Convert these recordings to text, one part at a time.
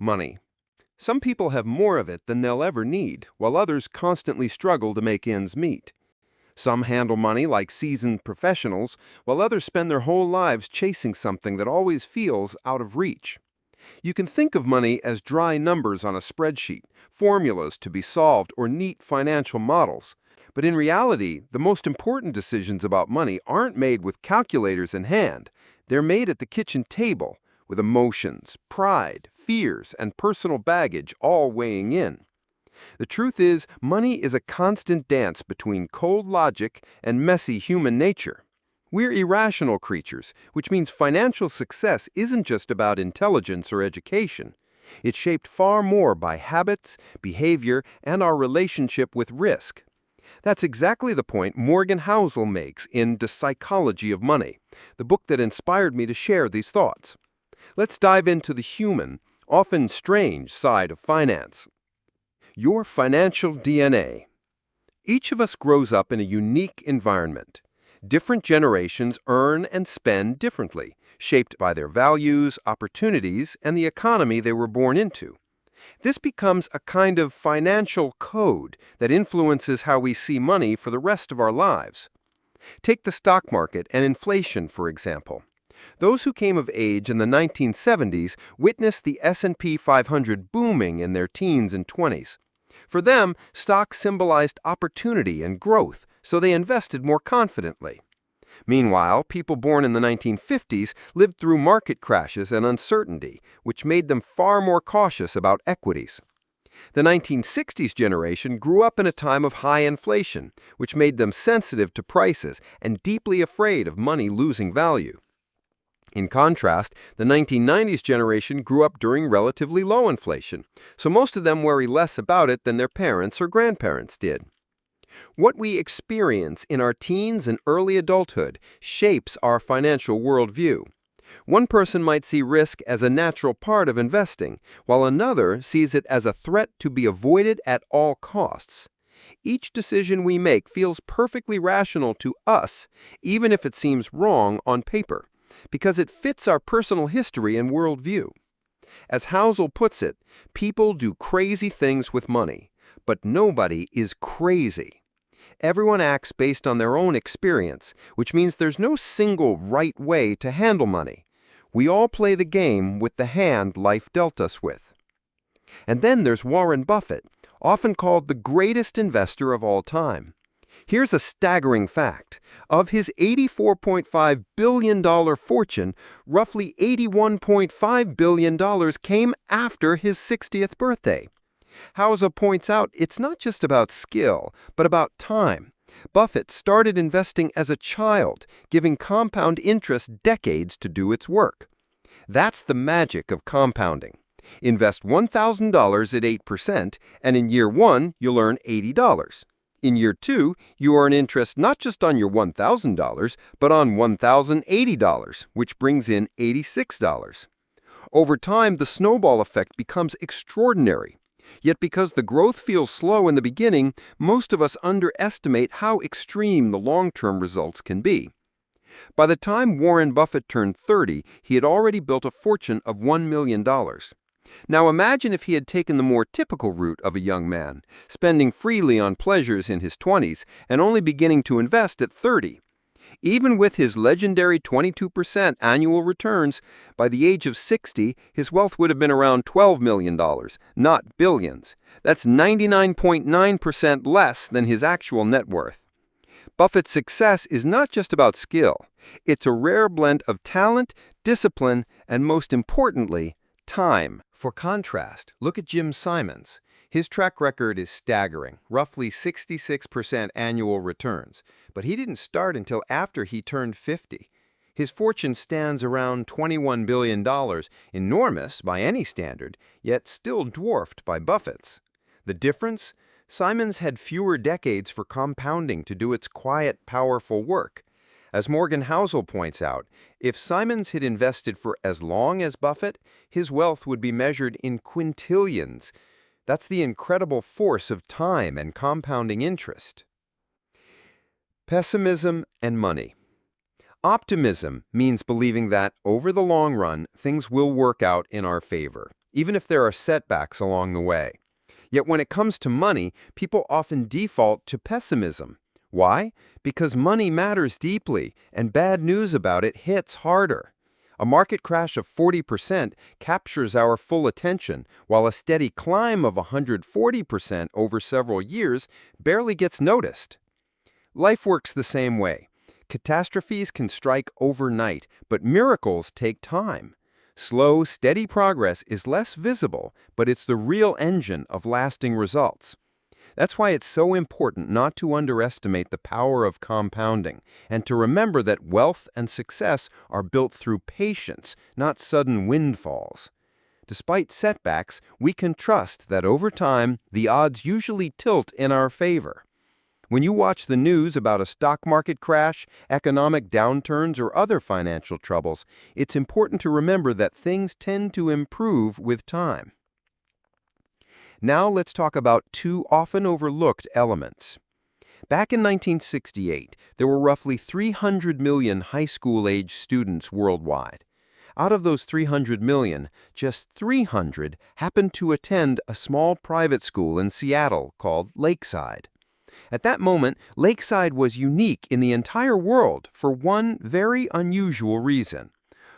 Money. Some people have more of it than they'll ever need, while others constantly struggle to make ends meet. Some handle money like seasoned professionals, while others spend their whole lives chasing something that always feels out of reach. You can think of money as dry numbers on a spreadsheet, formulas to be solved, or neat financial models. But in reality, the most important decisions about money aren't made with calculators in hand. They're made at the kitchen table, with emotions, pride, fears, and personal baggage all weighing in. The truth is, money is a constant dance between cold logic and messy human nature. We're irrational creatures, which means financial success isn't just about intelligence or education. It's shaped far more by habits, behavior, and our relationship with risk. That's exactly the point Morgan Housel makes in The Psychology of Money, the book that inspired me to share these thoughts. Let's dive into the human, often strange side of finance. Your financial DNA. Each of us grows up in a unique environment. Different generations earn and spend differently, shaped by their values, opportunities, and the economy they were born into. This becomes a kind of financial code that influences how we see money for the rest of our lives. Take the stock market and inflation, for example. Those who came of age in the 1970s witnessed the S&P 500 booming in their teens and 20s. For them, stocks symbolized opportunity and growth, so they invested more confidently. Meanwhile, people born in the 1950s lived through market crashes and uncertainty, which made them far more cautious about equities. The 1960s generation grew up in a time of high inflation, which made them sensitive to prices and deeply afraid of money losing value. In contrast, the 1990s generation grew up during relatively low inflation, so most of them worry less about it than their parents or grandparents did. What we experience in our teens and early adulthood shapes our financial worldview. One person might see risk as a natural part of investing, while another sees it as a threat to be avoided at all costs. Each decision we make feels perfectly rational to us, even if it seems wrong on paper, because it fits our personal history and worldview. As Housel puts it, people do crazy things with money, but nobody is crazy. Everyone acts based on their own experience, which means there's no single right way to handle money. We all play the game with the hand life dealt us with. And then there's Warren Buffett, often called the greatest investor of all time. Here's a staggering fact. Of his $84.5 billion fortune, roughly $81.5 billion came after his 60th birthday. Housel points out it's not just about skill, but about time. Buffett started investing as a child, giving compound interest decades to do its work. That's the magic of compounding. Invest $1,000 at 8%, and in year one, you'll earn $80. In year two, you earn interest not just on your $1,000, but on $1,080, which brings in $86. Over time, the snowball effect becomes extraordinary. Yet because the growth feels slow in the beginning, most of us underestimate how extreme the long-term results can be. By the time Warren Buffett turned 30, he had already built a fortune of $1 million. Now imagine if he had taken the more typical route of a young man, spending freely on pleasures in his 20s and only beginning to invest at 30. Even with his legendary 22% annual returns, by the age of 60, his wealth would have been around $12 million, not billions. That's 99.9% less than his actual net worth. Buffett's success is not just about skill. It's a rare blend of talent, discipline, and most importantly, time. For contrast, look at Jim Simons. His track record is staggering, roughly 66% annual returns, but he didn't start until after he turned 50. His fortune stands around $21 billion, enormous by any standard, yet still dwarfed by Buffett's. The difference? Simons had fewer decades for compounding to do its quiet, powerful work. As Morgan Housel points out, if Simons had invested for as long as Buffett, his wealth would be measured in quintillions. That's the incredible force of time and compounding interest. Pessimism and money. Optimism means believing that, over the long run, things will work out in our favor. even if there are setbacks along the way. Yet when it comes to money, people often default to pessimism. Why? Because money matters deeply, and bad news about it hits harder. A market crash of 40% captures our full attention, while a steady climb of 140% over several years barely gets noticed. Life works the same way. Catastrophes can strike overnight, but miracles take time. Slow, steady progress is less visible, but it's the real engine of lasting results. That's why it's so important not to underestimate the power of compounding, and to remember that wealth and success are built through patience, not sudden windfalls. Despite setbacks, we can trust that over time, the odds usually tilt in our favor. When you watch the news about a stock market crash, economic downturns, or other financial troubles, it's important to remember that things tend to improve with time. Now let's talk about two often overlooked elements. Back in 1968, there were roughly 300 million high school-age students worldwide. Out of those 300 million, just 300 happened to attend a small private school in Seattle called Lakeside. At that moment, Lakeside was unique in the entire world for one very unusual reason.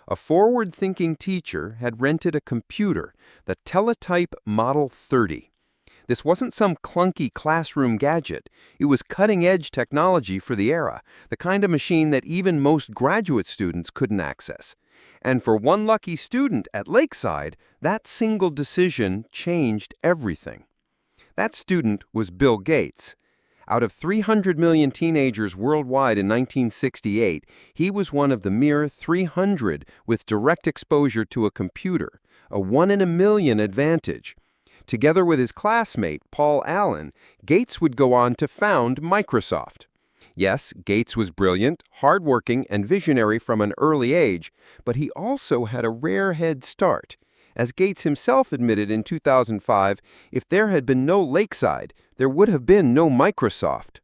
A forward-thinking teacher had rented a computer, the Teletype Model 30. This wasn't some clunky classroom gadget. It was cutting-edge technology for the era, the kind of machine that even most graduate students couldn't access. And for one lucky student at Lakeside, that single decision changed everything. That student was Bill Gates. Out of 300 million teenagers worldwide in 1968, he was one of the mere 300 with direct exposure to a computer, a 1 in a million advantage. Together with his classmate, Paul Allen, Gates would go on to found Microsoft. Yes, Gates was brilliant, hardworking, and visionary from an early age, but he also had a rare head start. As Gates himself admitted in 2005, if there had been no Lakeside, there would have been no Microsoft.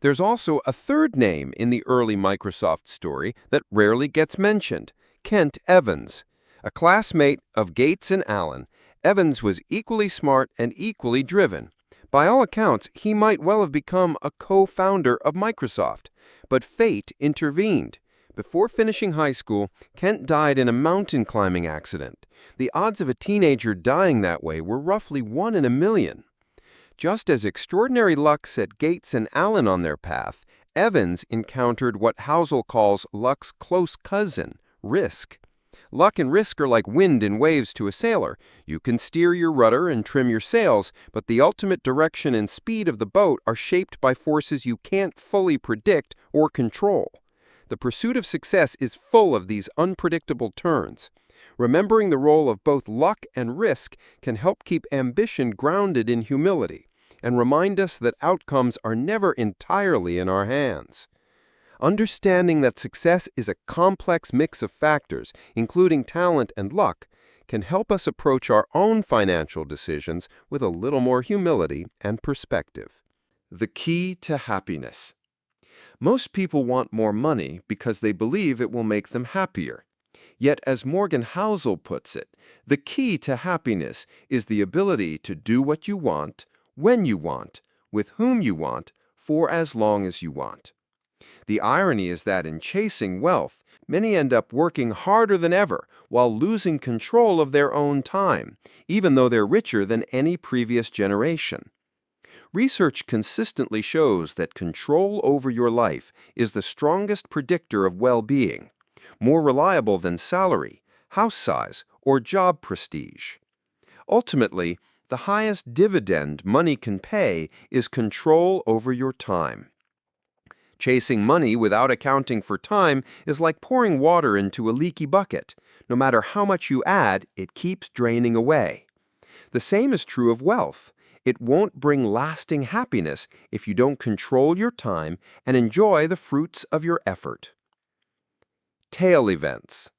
There's also a third name in the early Microsoft story that rarely gets mentioned, Kent Evans. A classmate of Gates and Allen, Evans was equally smart and equally driven. By all accounts, he might well have become a co-founder of Microsoft, but fate intervened. Before finishing high school, Kent died in a mountain climbing accident. The odds of a teenager dying that way were roughly 1 in a million. Just as extraordinary luck set Gates and Allen on their path, Evans encountered what Housel calls luck's close cousin, risk. Luck and risk are like wind and waves to a sailor. You can steer your rudder and trim your sails, but the ultimate direction and speed of the boat are shaped by forces you can't fully predict or control. The pursuit of success is full of these unpredictable turns. Remembering the role of both luck and risk can help keep ambition grounded in humility and remind us that outcomes are never entirely in our hands. Understanding that success is a complex mix of factors, including talent and luck, can help us approach our own financial decisions with a little more humility and perspective. The key to happiness. Most people want more money because they believe it will make them happier. Yet, as Morgan Housel puts it, the key to happiness is the ability to do what you want, when you want, with whom you want, for as long as you want. The irony is that in chasing wealth, many end up working harder than ever while losing control of their own time, even though they're richer than any previous generation. Research consistently shows that control over your life is the strongest predictor of well-being, more reliable than salary, house size, or job prestige. Ultimately, the highest dividend money can pay is control over your time. Chasing money without accounting for time is like pouring water into a leaky bucket. No matter how much you add, it keeps draining away. The same is true of wealth. It won't bring lasting happiness if you don't control your time and enjoy the fruits of your effort. Tail events.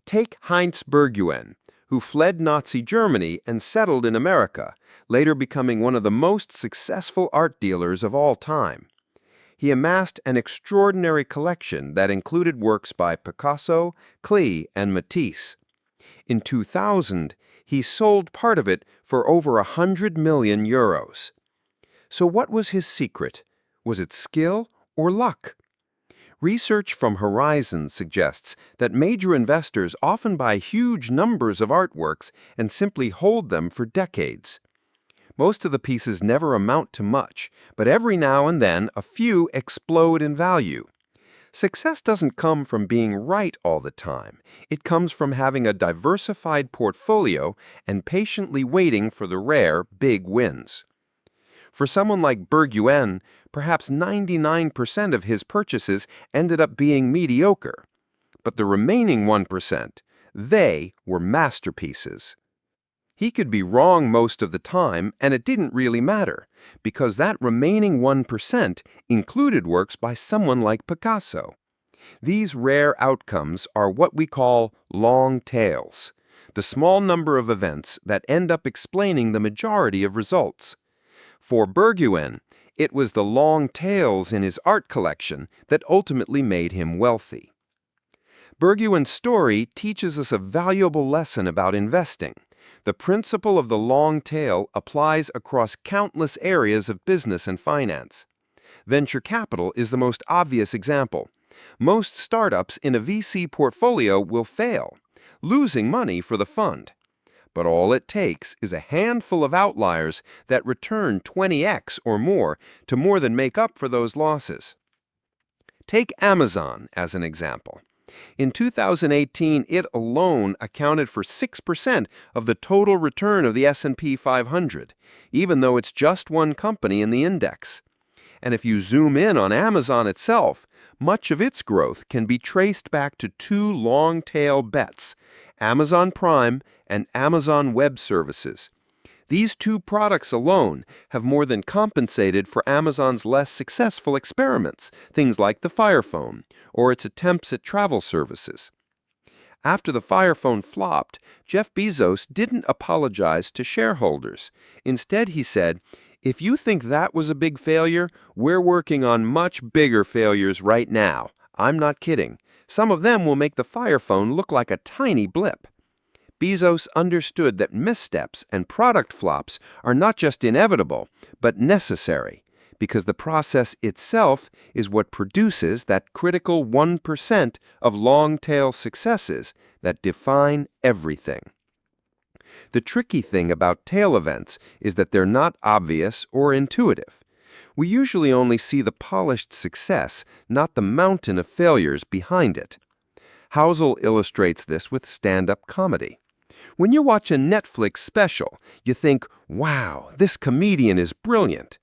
Take Heinz Berguen, who fled Nazi Germany and settled in America, later becoming one of the most successful art dealers of all time. He amassed an extraordinary collection that included works by Picasso, Klee, and Matisse. In 2000, he sold part of it for over 100 million euros. So what was his secret? Was it skill or luck? Research from Horizon suggests that major investors often buy huge numbers of artworks and simply hold them for decades. Most of the pieces never amount to much, but every now and then a few explode in value. Success doesn't come from being right all the time. It comes from having a diversified portfolio and patiently waiting for the rare, big wins. For someone like Berguen, perhaps 99% of his purchases ended up being mediocre. But the remaining 1%, they were masterpieces. He could be wrong most of the time, and it didn't really matter, because that remaining 1% included works by someone like Picasso. These rare outcomes are what we call long tails, the small number of events that end up explaining the majority of results. For Berguen, it was the long tails in his art collection that ultimately made him wealthy. Berguen's story teaches us a valuable lesson about investing. The principle of the long tail applies across countless areas of business and finance. Venture capital is the most obvious example. Most startups in a VC portfolio will fail, losing money for the fund. But all it takes is a handful of outliers that return 20x or more to more than make up for those losses. Take Amazon as an example. In 2018, it alone accounted for 6% of the total return of the S&P 500, even though it's just one company in the index. And if you zoom in on Amazon itself, much of its growth can be traced back to two long-tail bets, Amazon Prime and Amazon Web Services. These two products alone have more than compensated for Amazon's less successful experiments, things like the Fire Phone or its attempts at travel services. After the Fire Phone flopped, Jeff Bezos didn't apologize to shareholders. Instead, he said, "If you think that was a big failure, we're working on much bigger failures right now. I'm not kidding. Some of them will make the Fire Phone look like a tiny blip." Bezos understood that missteps and product flops are not just inevitable, but necessary, because the process itself is what produces that critical 1% of long-tail successes that define everything. The tricky thing about tail events is that they're not obvious or intuitive. We usually only see the polished success, not the mountain of failures behind it. Housel illustrates this with stand-up comedy. When you watch a Netflix special, you think, "Wow, this comedian is brilliant."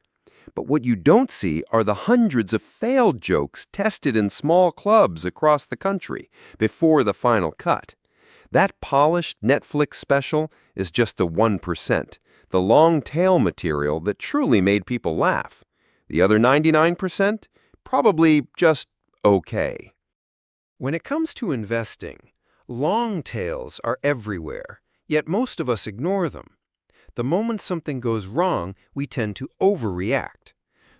But what you don't see are the hundreds of failed jokes tested in small clubs across the country before the final cut. That polished Netflix special is just the 1%, the long tail material that truly made people laugh. The other 99%? Probably just okay. When it comes to investing, long tails are everywhere, yet most of us ignore them. The moment something goes wrong, we tend to overreact.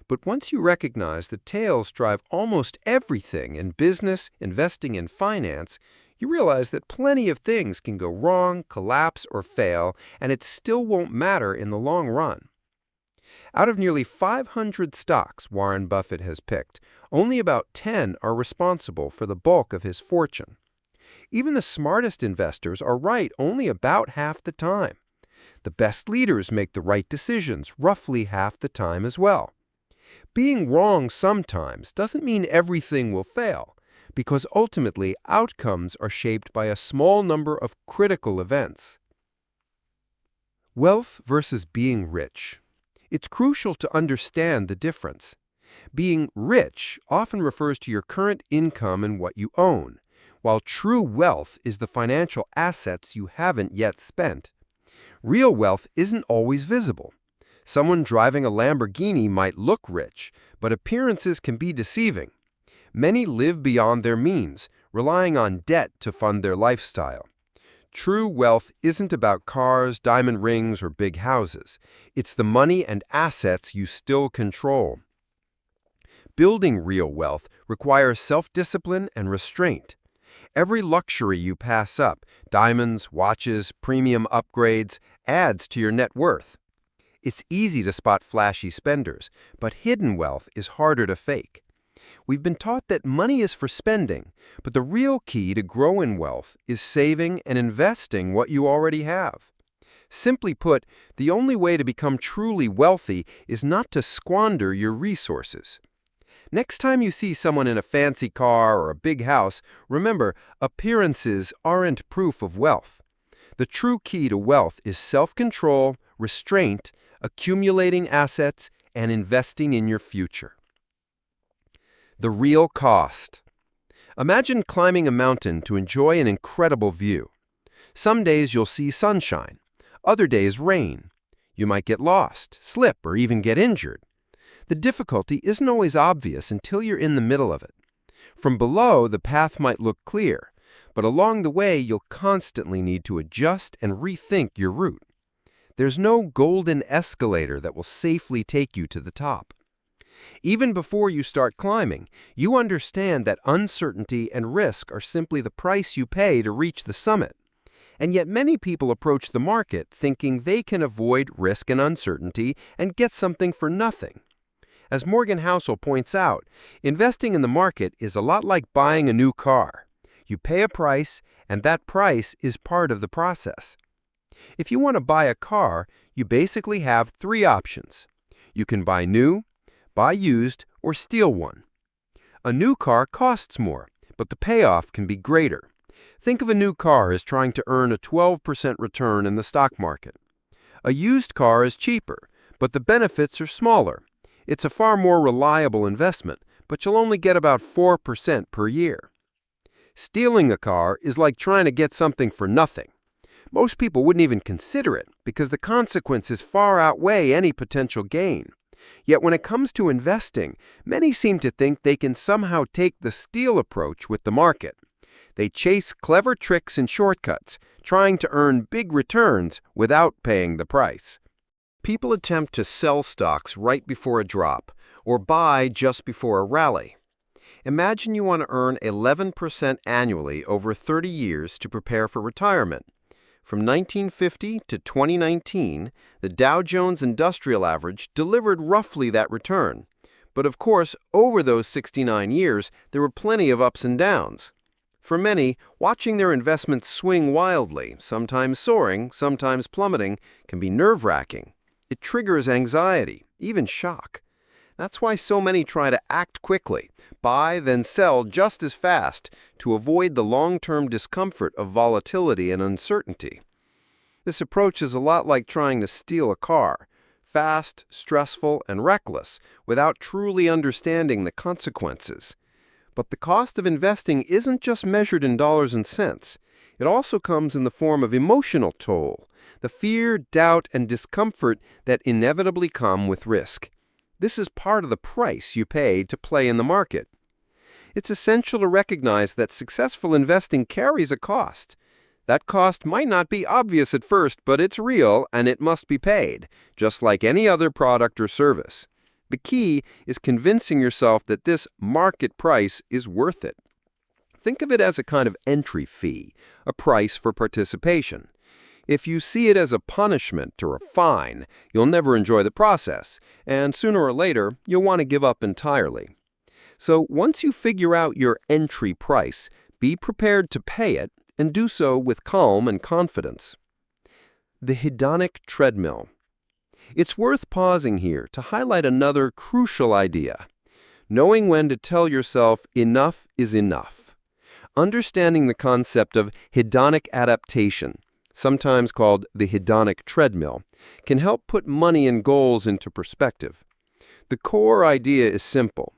But once you recognize that tails drive almost everything in business, investing, and finance, you realize that plenty of things can go wrong, collapse, or fail, and it still won't matter in the long run. Out of nearly 500 stocks Warren Buffett has picked, only about 10 are responsible for the bulk of his fortune. Even the smartest investors are right only about half the time. The best leaders make the right decisions roughly half the time as well. Being wrong sometimes doesn't mean everything will fail, because ultimately outcomes are shaped by a small number of critical events. Wealth versus being rich. It's crucial to understand the difference. Being rich often refers to your current income and what you own, while true wealth is the financial assets you haven't yet spent. Real wealth isn't always visible. Someone driving a Lamborghini might look rich, but appearances can be deceiving. Many live beyond their means, relying on debt to fund their lifestyle. True wealth isn't about cars, diamond rings, or big houses. It's the money and assets you still control. Building real wealth requires self-discipline and restraint. Every luxury you pass up, diamonds, watches, premium upgrades, adds to your net worth. It's easy to spot flashy spenders, but hidden wealth is harder to fake. We've been taught that money is for spending, but the real key to growing wealth is saving and investing what you already have. Simply put, the only way to become truly wealthy is not to squander your resources. Next time you see someone in a fancy car or a big house, remember, appearances aren't proof of wealth. The true key to wealth is self-control, restraint, accumulating assets, and investing in your future. The real cost. Imagine climbing a mountain to enjoy an incredible view. Some days you'll see sunshine, other days rain. You might get lost, slip, or even get injured. The difficulty isn't always obvious until you're in the middle of it. From below, the path might look clear, but along the way you'll constantly need to adjust and rethink your route. There's no golden escalator that will safely take you to the top. Even before you start climbing, you understand that uncertainty and risk are simply the price you pay to reach the summit. And yet many people approach the market thinking they can avoid risk and uncertainty and get something for nothing. As Morgan Housel points out, investing in the market is a lot like buying a new car. You pay a price, and that price is part of the process. If you want to buy a car, you basically have three options. You can buy new, buy used, or steal one. A new car costs more, but the payoff can be greater. Think of a new car as trying to earn a 12% return in the stock market. A used car is cheaper, but the benefits are smaller. It's a far more reliable investment, but you'll only get about 4% per year. Stealing a car is like trying to get something for nothing. Most people wouldn't even consider it because the consequences far outweigh any potential gain. Yet when it comes to investing, many seem to think they can somehow take the steal approach with the market. They chase clever tricks and shortcuts, trying to earn big returns without paying the price. People attempt to sell stocks right before a drop or buy just before a rally. Imagine you want to earn 11% annually over 30 years to prepare for retirement. From 1950 to 2019, the Dow Jones Industrial Average delivered roughly that return. But of course, over those 69 years, there were plenty of ups and downs. For many, watching their investments swing wildly, sometimes soaring, sometimes plummeting, can be nerve-wracking. It triggers anxiety, even shock. That's why so many try to act quickly, buy, then sell just as fast to avoid the long-term discomfort of volatility and uncertainty. This approach is a lot like trying to steal a car, fast, stressful, and reckless, without truly understanding the consequences. But the cost of investing isn't just measured in dollars and cents. It also comes in the form of emotional toll, the fear, doubt, and discomfort that inevitably come with risk. This is part of the price you pay to play in the market. It's essential to recognize that successful investing carries a cost. That cost might not be obvious at first, but it's real and it must be paid, just like any other product or service. The key is convincing yourself that this market price is worth it. Think of it as a kind of entry fee, a price for participation. If you see it as a punishment or a fine, you'll never enjoy the process, and sooner or later, you'll want to give up entirely. So once you figure out your entry price, be prepared to pay it and do so with calm and confidence. The hedonic treadmill. It's worth pausing here to highlight another crucial idea. Knowing when to tell yourself enough is enough. Understanding the concept of hedonic adaptation, sometimes called the hedonic treadmill, can help put money and goals into perspective. The core idea is simple.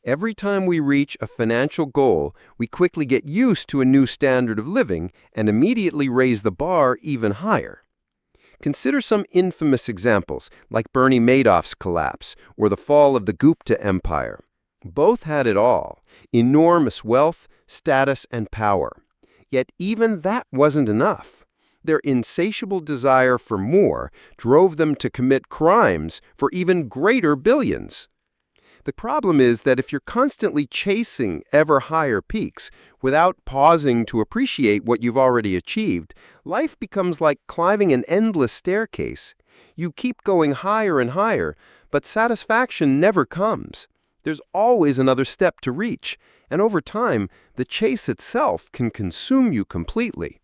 Every time we reach a financial goal, we quickly get used to a new standard of living and immediately raise the bar even higher. Consider some infamous examples, like Bernie Madoff's collapse or the fall of the Gupta Empire. Both had it all: enormous wealth, status, and power. Yet even that wasn't enough. Their insatiable desire for more drove them to commit crimes for even greater billions. The problem is that if you're constantly chasing ever higher peaks without pausing to appreciate what you've already achieved, life becomes like climbing an endless staircase. You keep going higher and higher, but satisfaction never comes. There's always another step to reach, and over time, the chase itself can consume you completely.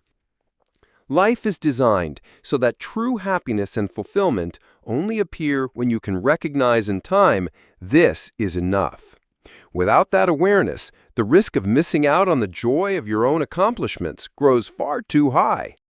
Life is designed so that true happiness and fulfillment only appear when you can recognize in time, this is enough. Without that awareness, the risk of missing out on the joy of your own accomplishments grows far too high.